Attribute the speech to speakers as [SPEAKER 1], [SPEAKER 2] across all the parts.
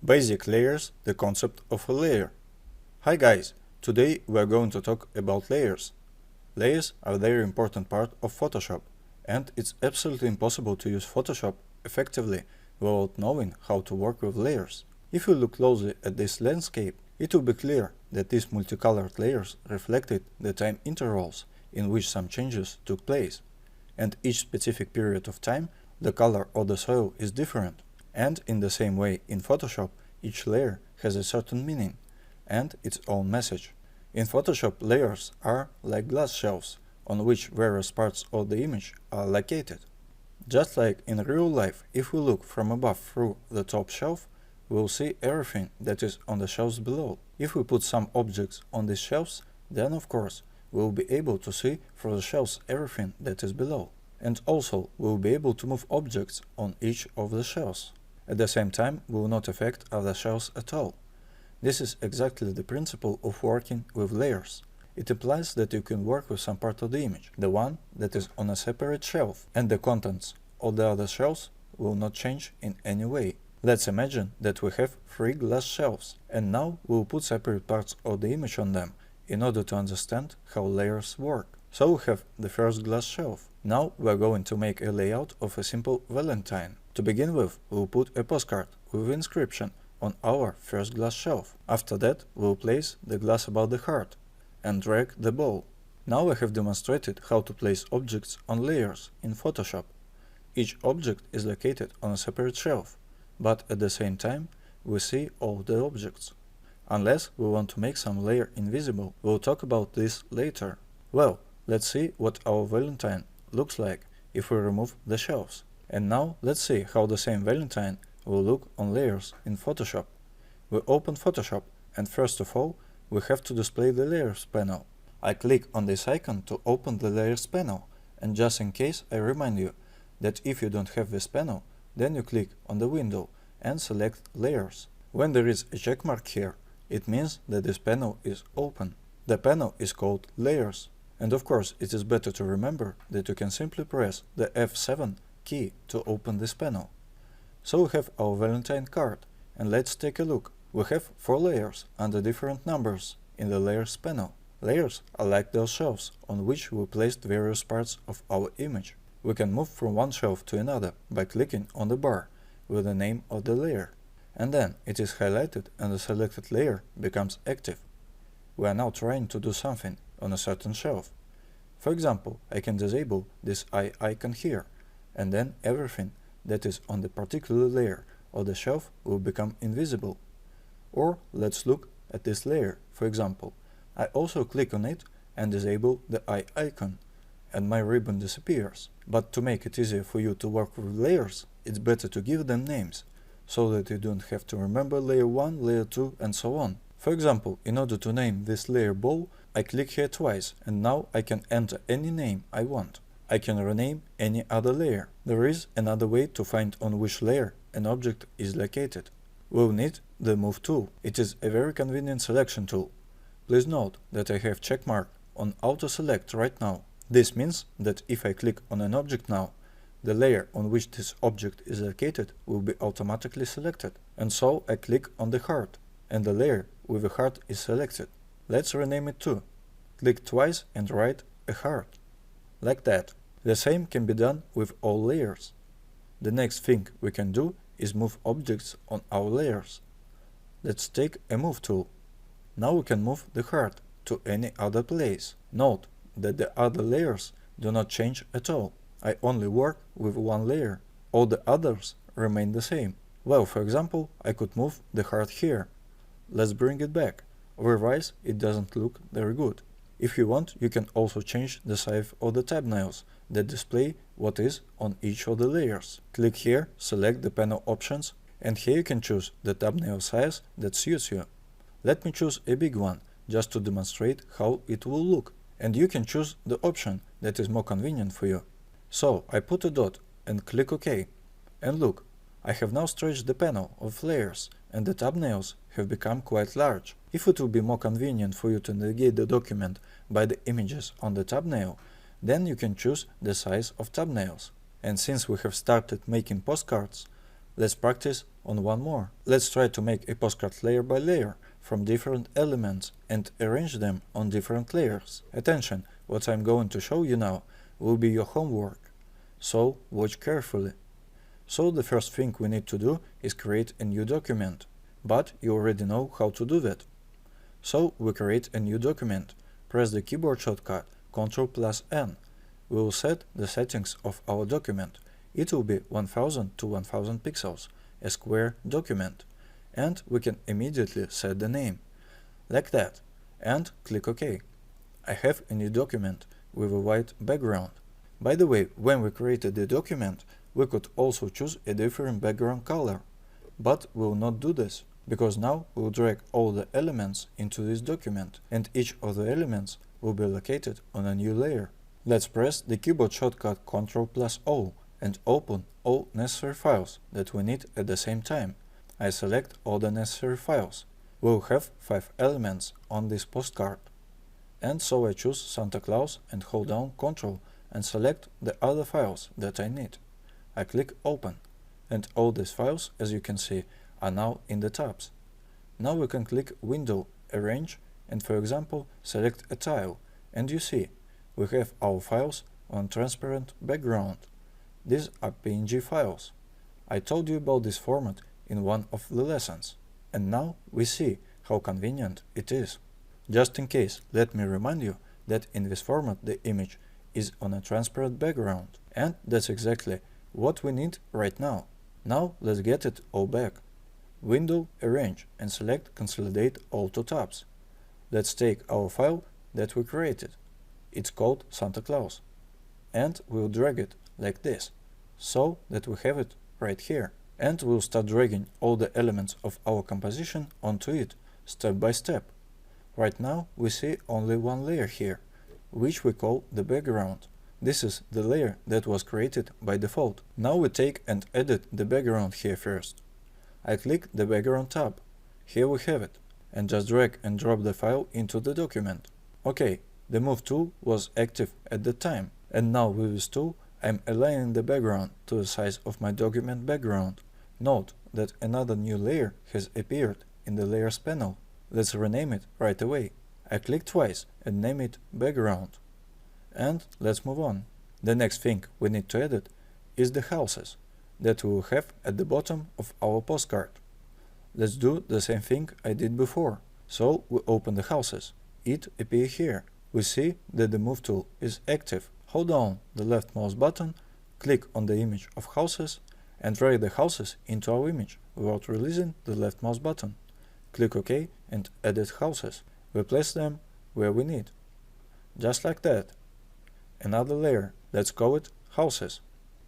[SPEAKER 1] Basic layers, the concept of a layer. Hi guys, today we are going to talk about layers. Layers are a very important part of Photoshop, and it's absolutely impossible to use Photoshop effectively without knowing how to work with layers. If you look closely at this landscape, it will be clear that these multicolored layers reflected the time intervals in which some changes took place, and each specific period of time the color of the soil is different. And in the same way in Photoshop, each layer has a certain meaning and its own message. In Photoshop, layers are like glass shelves on which various parts of the image are located. Just like in real life, if we look from above through the top shelf, we will see everything that is on the shelves below. If we put some objects on these shelves, then of course we will be able to see through the shelves everything that is below. And also we will be able to move objects on each of the shelves. At the same time, we will not affect other shelves at all. This is exactly the principle of working with layers. It implies that you can work with some part of the image, the one that is on a separate shelf, and the contents of the other shelves will not change in any way. Let's imagine that we have 3 glass shelves, and now we will put separate parts of the image on them in order to understand how layers work. So we have the first glass shelf. Now we are going to make a layout of a simple Valentine. To begin with, we will put a postcard with inscription on our first glass shelf. After that, we will place the glass above the heart and drag the bow. Now I have demonstrated how to place objects on layers in Photoshop. Each object is located on a separate shelf, but at the same time, we see all the objects. Unless we want to make some layer invisible, we'll talk about this later. Well, let's see what our Valentine looks like if we remove the shelves. And now let's see how the same Valentine will look on layers in Photoshop. We open Photoshop, and first of all we have to display the layers panel. I click on this icon to open the layers panel, and just in case I remind you that if you don't have this panel, then you click on the window and select layers. When there is a check mark here, it means that this panel is open. The panel is called layers. And of course, it is better to remember that you can simply press the F7 key to open this panel. So we have our Valentine card, and let's take a look. We have 4 layers under different numbers in the layers panel. Layers are like those shelves on which we placed various parts of our image. We can move from one shelf to another by clicking on the bar with the name of the layer, and then it is highlighted and the selected layer becomes active. We are now trying to do something on a certain shelf. For example, I can disable this eye icon here, and then everything that is on the particular layer of the shelf will become invisible. Or let's look at this layer, for example. I also click on it and disable the eye icon, and my ribbon disappears. But to make it easier for you to work with layers, it's better to give them names, so that you don't have to remember layer 1, layer 2, and so on. For example, in order to name this layer bow, I click here twice, and now I can enter any name I want. I can rename any other layer. There is another way to find on which layer an object is located. We'll need the Move tool. It is a very convenient selection tool. Please note that I have checkmark on Auto Select right now. This means that if I click on an object now, the layer on which this object is located will be automatically selected. And so I click on the heart, and the layer with the heart is selected. Let's rename it too. Click twice and write a heart. Like that. The same can be done with all layers. The next thing we can do is move objects on our layers. Let's take a Move tool. Now we can move the heart to any other place. Note that the other layers do not change at all. I only work with one layer. All the others remain the same. Well, for example, I could move the heart here. Let's bring it back. Otherwise, it doesn't look very good. If you want, you can also change the size of the thumbnails that display what is on each of the layers. Click here, select the panel options, and here you can choose the thumbnail size that suits you. Let me choose a big one, just to demonstrate how it will look, and you can choose the option that is more convenient for you. So I put a dot and click OK, and look, I have now stretched the panel of layers, and the thumbnails have become quite large. If it will be more convenient for you to navigate the document by the images on the thumbnail, then you can choose the size of thumbnails. And since we have started making postcards, let's practice on one more. Let's try to make a postcard layer by layer from different elements and arrange them on different layers. Attention, what I'm going to show you now will be your homework, so watch carefully. So the first thing we need to do is create a new document, but you already know how to do that. So we create a new document, press the keyboard shortcut Ctrl+N. We will set the settings of our document. It will be 1000 to 1000 pixels, a square document, and we can immediately set the name, like that, and click OK. I have a new document with a white background. By the way, when we created the document, we could also choose a different background color, but we will not do this, because now we'll drag all the elements into this document, and each of the elements will be located on a new layer. Let's press the keyboard shortcut Ctrl+O and open all necessary files that we need at the same time. I select all the necessary files. We'll have 5 elements on this postcard. And so I choose Santa Claus and hold down Ctrl and select the other files that I need. I click Open, and all these files, as you can see, are now in the tabs. Now we can click Window, Arrange, and for example select a tile, and you see we have our files on transparent background. These are PNG files. I told you about this format in one of the lessons, and now we see how convenient it is. Just in case, let me remind you that in this format the image is on a transparent background, and that's exactly what we need right now. Now let's get it all back. Window, Arrange, and select Consolidate all to tabs. Let's take our file that we created. It's called Santa Claus, and we'll drag it like this, so that we have it right here. And we'll start dragging all the elements of our composition onto it, step by step. Right now we see only one layer here, which we call the background. This is the layer that was created by default. Now we take and edit the background here first. I click the background tab. Here we have it, and just drag and drop the file into the document. Okay, the Move tool was active at the time, and now with this tool I'm aligning the background to the size of my document background. Note that another new layer has appeared in the Layers panel. Let's rename it right away. I click twice and name it Background. And let's move on. The next thing we need to edit is the houses that we will have at the bottom of our postcard. Let's do the same thing I did before. So we open the houses. It appears here. We see that the Move tool is active. Hold down the left mouse button, click on the image of houses, and drag the houses into our image without releasing the left mouse button. Click OK and edit houses. We place them where we need. Just like that. Another layer. Let's call it Houses.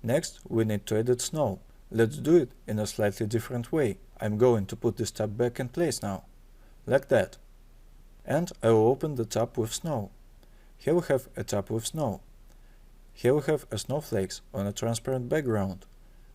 [SPEAKER 1] Next, we need to edit snow. Let's do it in a slightly different way. I'm going to put this tab back in place now. Like that. And I will open the tab with snow. Here we have a tab with snow. Here we have a snowflakes on a transparent background,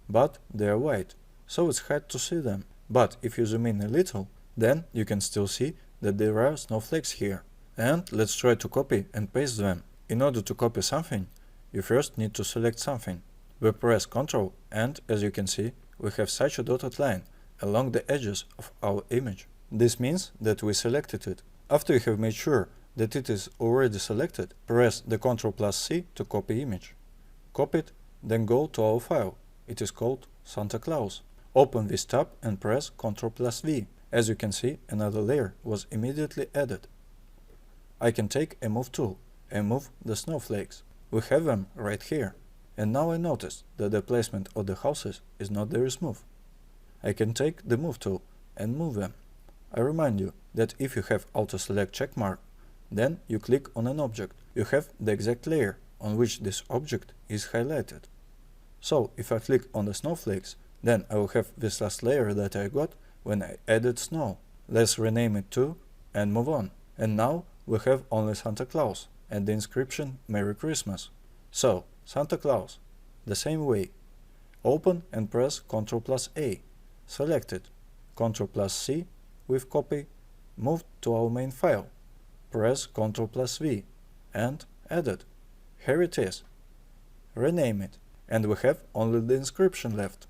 [SPEAKER 1] but they are white, so it's hard to see them. But if you zoom in a little, then you can still see that there are snowflakes here. And let's try to copy and paste them. In order to copy something, you first need to select something. We press Ctrl, and as you can see, we have such a dotted line along the edges of our image. This means that we selected it. After you have made sure that it is already selected, press the Ctrl+C to copy image. Copy it, then go to our file. It is called Santa Claus. Open this tab and press Ctrl+V. As you can see, another layer was immediately added. I can take a Move tool and move the snowflakes. We have them right here. And now I notice that the placement of the houses is not very smooth. I can take the Move tool and move them. I remind you that if you have Auto-Select checkmark, then you click on an object. You have the exact layer on which this object is highlighted. So if I click on the snowflakes, then I will have this last layer that I got when I added snow. Let's rename it too and move on. And now we have only Santa Claus and the inscription Merry Christmas. So Santa Claus, the same way. Open and press Ctrl+A. Select it. Ctrl+C with copy. Move to our main file. Press Ctrl+V and edit. Here it is. Rename it, and we have only the inscription left.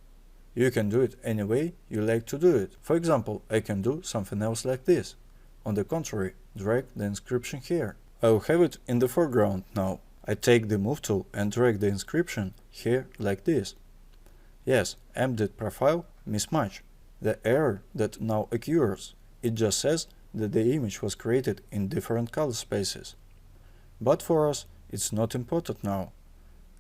[SPEAKER 1] You can do it any way you like to do it. For example, I can do something else like this. On the contrary, drag the inscription here. I will have it in the foreground now. I take the move tool and drag the inscription here like this. Yes, emptied profile mismatch. The error that now occurs. It just says that the image was created in different color spaces. But for us, it's not important now.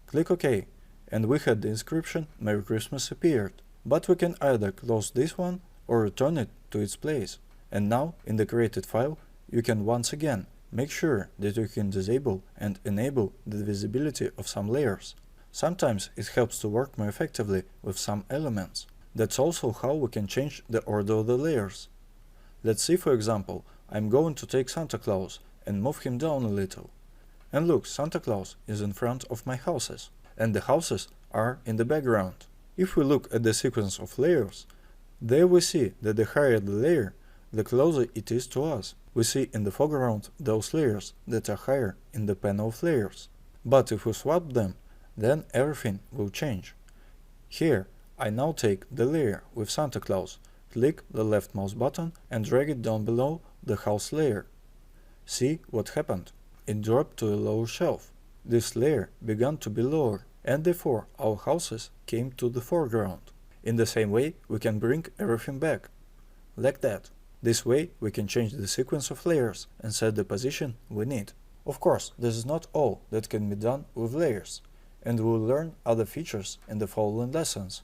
[SPEAKER 1] Click OK, and we had the inscription Merry Christmas appeared. But we can either close this one or return it to its place. And now, in the created file, you can once again make sure that you can disable and enable the visibility of some layers. Sometimes it helps to work more effectively with some elements. That's also how we can change the order of the layers. Let's see, for example, I'm going to take Santa Claus and move him down a little. And look, Santa Claus is in front of my houses, and the houses are in the background. If we look at the sequence of layers, there we see that the higher the layer, the closer it is to us. We see in the foreground those layers that are higher in the panel of layers. But if we swap them, then everything will change. Here, I now take the layer with Santa Claus, click the left mouse button and drag it down below the house layer. See what happened? It dropped to a lower shelf. This layer began to be lower, and therefore our houses came to the foreground. In the same way, we can bring everything back. Like that. This way, we can change the sequence of layers and set the position we need. Of course, this is not all that can be done with layers, and we'll learn other features in the following lessons.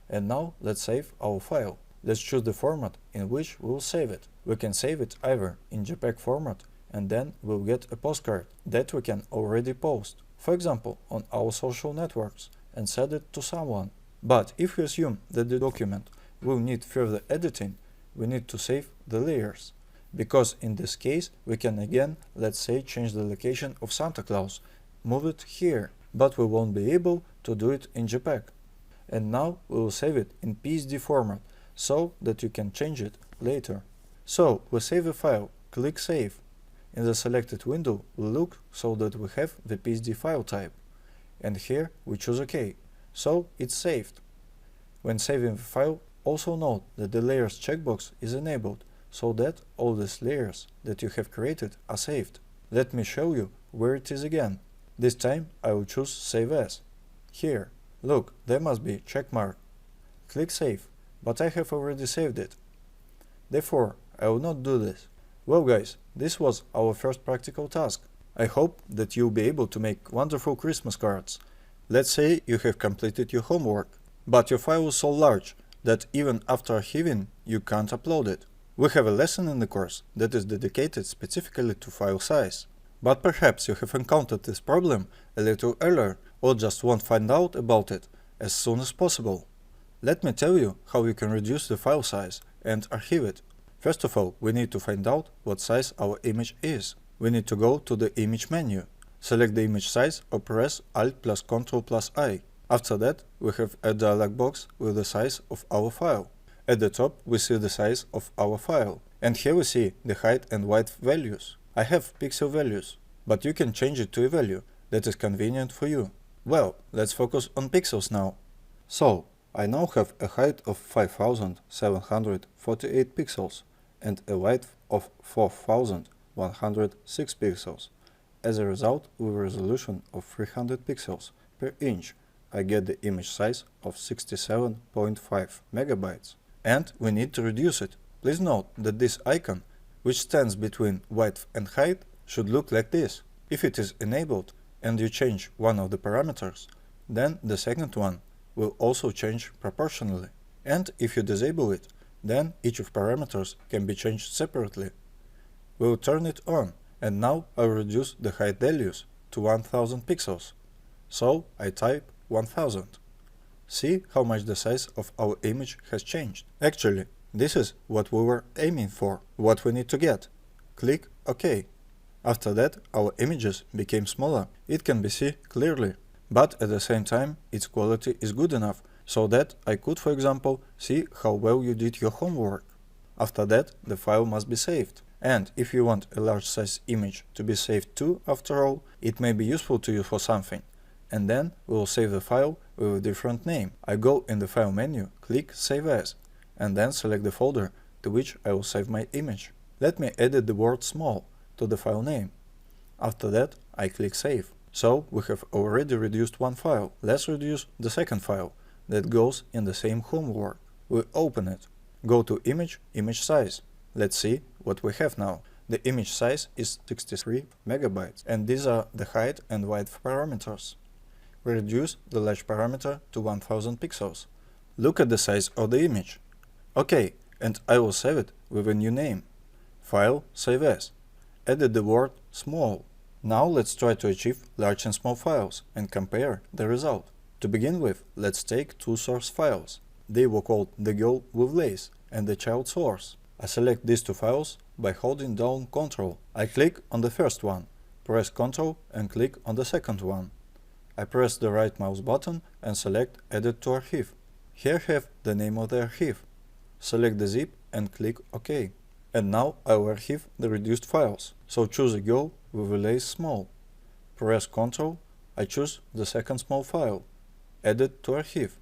[SPEAKER 1] And now, let's save our file. Let's choose the format in which we will save it. We can save it either in JPEG format, and then we'll get a postcard that we can already post, for example, on our social networks, and send it to someone. But if we assume that the document will need further editing, we need to save the layers, because in this case we can again, let's say, change the location of Santa Claus, move it here, but we won't be able to do it in JPEG. And now we will save it in PSD format, so that you can change it later. So we save the file, click Save. In the selected window we look so that we have the PSD file type, and here we choose OK, so it's saved. When saving the file, also note that the Layers checkbox is enabled, so that all these layers that you have created are saved. Let me show you where it is again. This time I will choose Save As. Here, look, there must be check mark. Click Save, but I have already saved it. Therefore, I will not do this. Well guys, this was our first practical task. I hope that you'll be able to make wonderful Christmas cards. Let's say you have completed your homework, but your file is so large that even after archiving, you can't upload it. We have a lesson in the course that is dedicated specifically to file size. But perhaps you have encountered this problem a little earlier or just won't find out about it as soon as possible. Let me tell you how you can reduce the file size and archive it. First of all, we need to find out what size our image is. We need to go to the image menu, select the image size or press Alt plus Ctrl plus I. After that, we have a dialog box with the size of our file. At the top, we see the size of our file. And here we see the height and width values. I have pixel values, but you can change it to a value that is convenient for you. Well, let's focus on pixels now. So, I now have a height of 5748 pixels and a width of 4106 pixels. As a result, with a resolution of 300 pixels per inch, I get the image size of 67.5 megabytes. And we need to reduce it. Please note that this icon, which stands between width and height, should look like this. If it is enabled and you change one of the parameters, then the second one will also change proportionally. And if you disable it, then each of parameters can be changed separately. We'll turn it on, and now I'll reduce the height values to 1000 pixels. So I type 1000. See how much the size of our image has changed. Actually, this is what we were aiming for, what we need to get. Click OK. After that, our images became smaller. It can be seen clearly, but at the same time, its quality is good enough, so that I could, for example, see how well you did your homework. After that, the file must be saved. And if you want a large size image to be saved too, after all, it may be useful to you for something. and then we'll save the file with a different name. I go in the File menu, click Save As, and then select the folder to which I will save my image. Let me edit the word small to the file name. After that, I click Save. So we have already reduced one file. Let's reduce the second file that goes in the same homework. We open it. Go to Image, Image Size. Let's see what we have now. The image size is 63 megabytes, and these are the height and width parameters. We reduce the large parameter to 1000 pixels. Look at the size of the image. OK, and I will save it with a new name. File, Save As. Edit the word small. Now let's try to achieve large and small files and compare the result. To begin with, let's take two source files. They were called The Girl with Lace and The Child Source. I select these two files by holding down Ctrl. I click on the first one, press Ctrl and click on the second one. I press the right mouse button and select Edit to Archive. Here I have the name of the archive. Select the zip and click OK. And now I will archive the reduced files. So choose a girl with a lace small. Press Ctrl. I choose the second small file. Edit to Archive.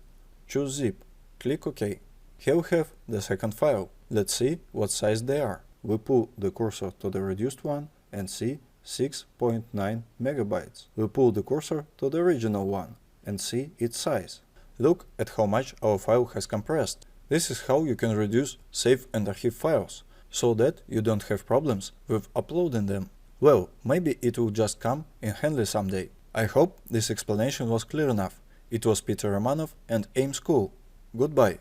[SPEAKER 1] Choose zip. Click OK. Here we have the second file. Let's see what size they are. We pull the cursor to the reduced one and see 6.9 megabytes. We pull the cursor to the original one and see its size. Look at how much our file has compressed. This is how you can reduce, save and archive files, so that you don't have problems with uploading them. Well, maybe it will just come in handy someday. I hope this explanation was clear enough. It was Peter Romanov and AIM School. Goodbye.